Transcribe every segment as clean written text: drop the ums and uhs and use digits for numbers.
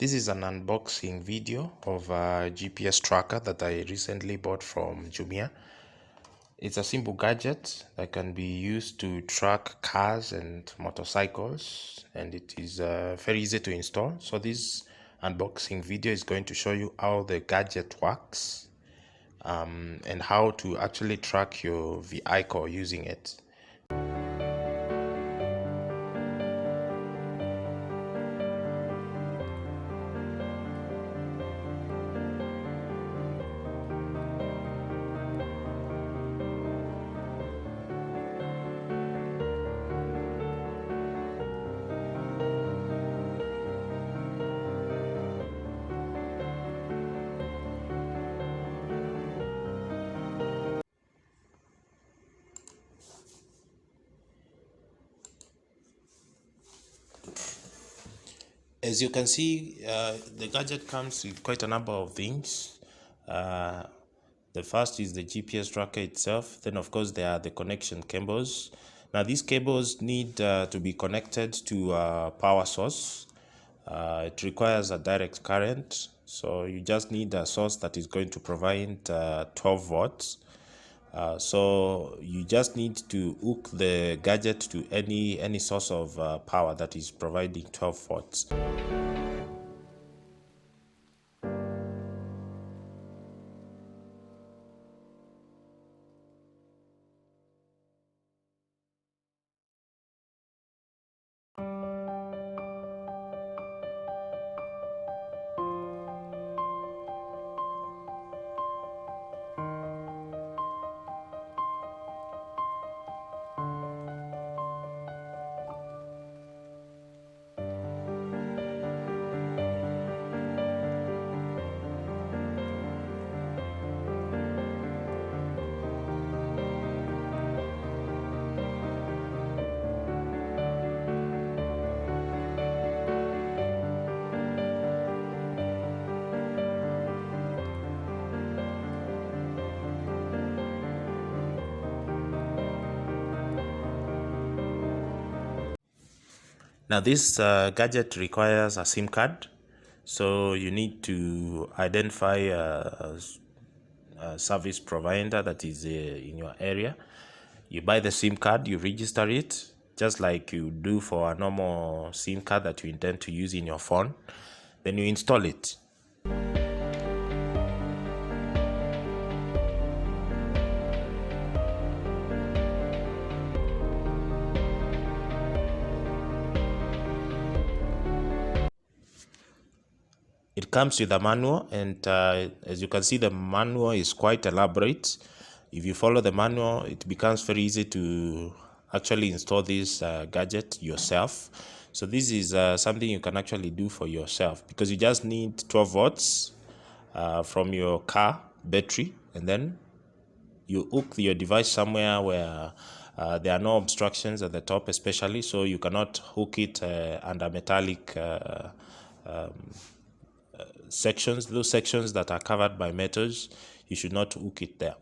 This is an unboxing video of a GPS tracker that I recently bought from Jumia. It's a simple gadget that can be used to track cars and motorcycles, and it is very easy to install. So this unboxing video is going to show you how the gadget works and how to actually track your vehicle using it. As you can see, the gadget comes with quite a number of things. The first is the GPS tracker itself. Then, of course, there are the connection cables. Now, these cables need to be connected to a power source. It requires a direct current. So you just need a source that is going to provide 12 volts. So you just need to hook the gadget to any source of power that is providing 12 volts. Now this gadget requires a SIM card, so you need to identify a service provider that is in your area. You buy the SIM card, you register it, just like you do for a normal SIM card that you intend to use in your phone. Then you install it. It comes with a manual, and as you can see, the manual is quite elaborate. If you follow the manual, it becomes very easy to actually install this gadget yourself. So this is something you can actually do for yourself, because you just need 12 volts from your car battery, and then you hook your device somewhere where there are no obstructions at the top, especially, so you cannot hook it under metallic sections. Those sections that are covered by metals, you should not hook it there.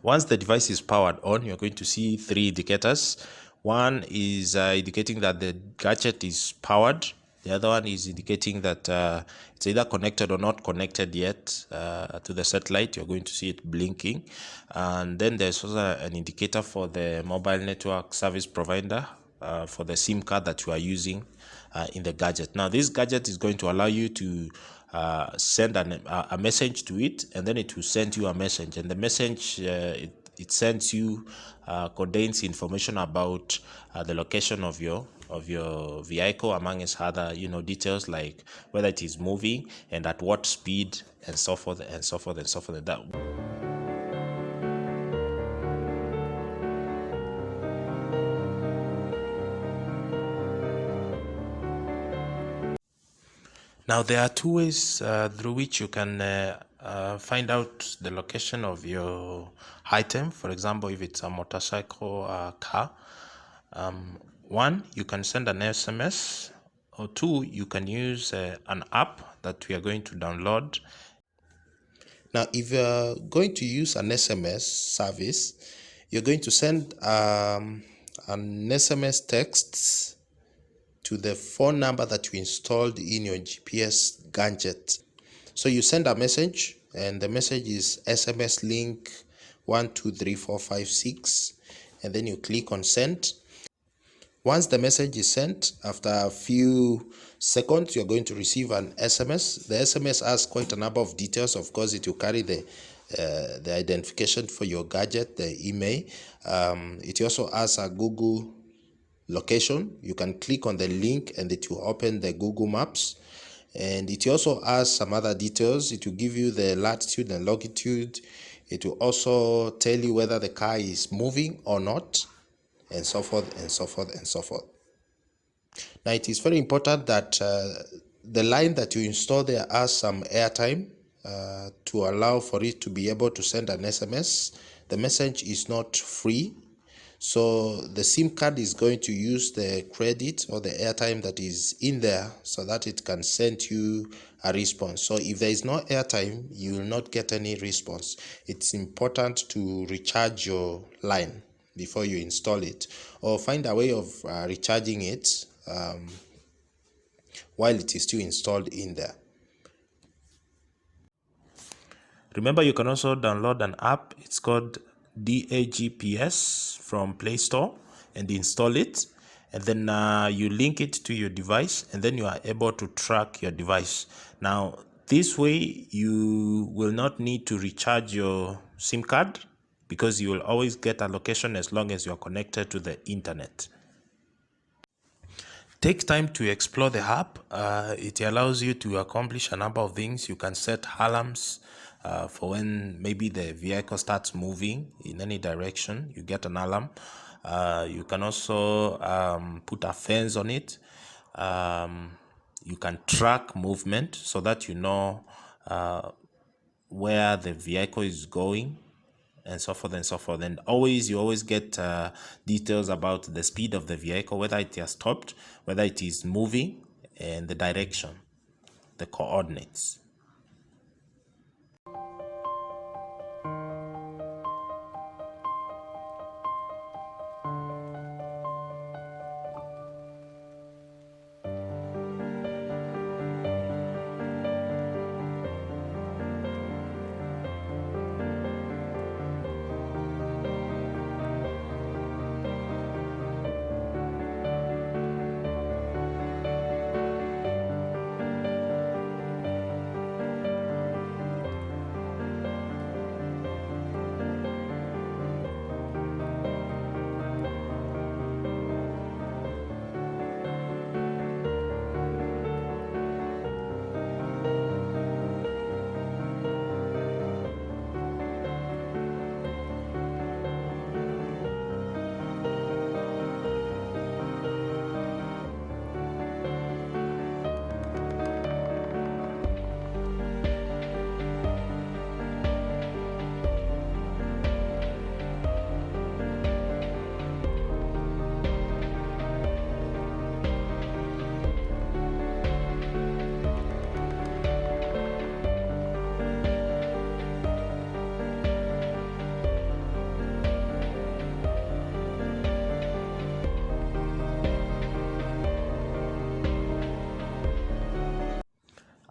Once the device is powered on, you're going to see three indicators. One is indicating that the gadget is powered. The other one is indicating that it's either connected or not connected yet to the satellite. You're going to see it blinking. And then there's also an indicator for the mobile network service provider for the SIM card that you are using in the gadget. Now, this gadget is going to allow you to send a message to it, and then it will send you a message. And the message it sends you contains information about the location of your vehicle, among its other details like whether it is moving and at what speed, and so forth and so forth and so forth. Now, there are two ways through which you can find out the location of your item. For example, if it's a motorcycle or car, one, you can send an SMS, or two, you can use an app that we are going to download. Now, if you're going to use an SMS service, you're going to send an SMS text to the phone number that you installed in your GPS gadget. So you send a message, and the message is SMS link 123456, and then you click on send. Once the message is sent, after a few seconds, you're going to receive an SMS. The SMS has quite a number of details. Of course, it will carry the identification for your gadget, the email. It also has a Google location. You can click on the link and it will open the Google Maps. And it also has some other details. It will give you the latitude and longitude. It will also tell you whether the car is moving or not, and so forth and so forth and so forth. Now, it is very important that the line that you install there has some airtime to allow for it to be able to send an SMS. The message is not free, so the SIM card is going to use the credit or the airtime that is in there so that it can send you a response. So if there is no airtime, you will not get any response. It's important to recharge your line before you install it, or find a way of recharging it while it is still installed in there. Remember, you can also download an app. It's called DAGPS from Play Store, and install it, and then you link it to your device, and then you are able to track your device. Now, this way you will not need to recharge your SIM card, because you will always get a location as long as you are connected to the internet. Take time to explore the app. It allows you to accomplish a number of things. You can set alarms for when maybe the vehicle starts moving in any direction. You get an alarm. You can also put a fence on it. You can track movement so that you know where the vehicle is going, and so forth and so forth. And you always get details about the speed of the vehicle, whether it has stopped, whether it is moving, and the direction, the coordinates.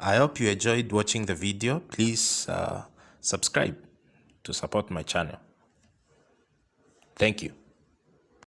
I hope you enjoyed watching the video. Please subscribe to support my channel. Thank you.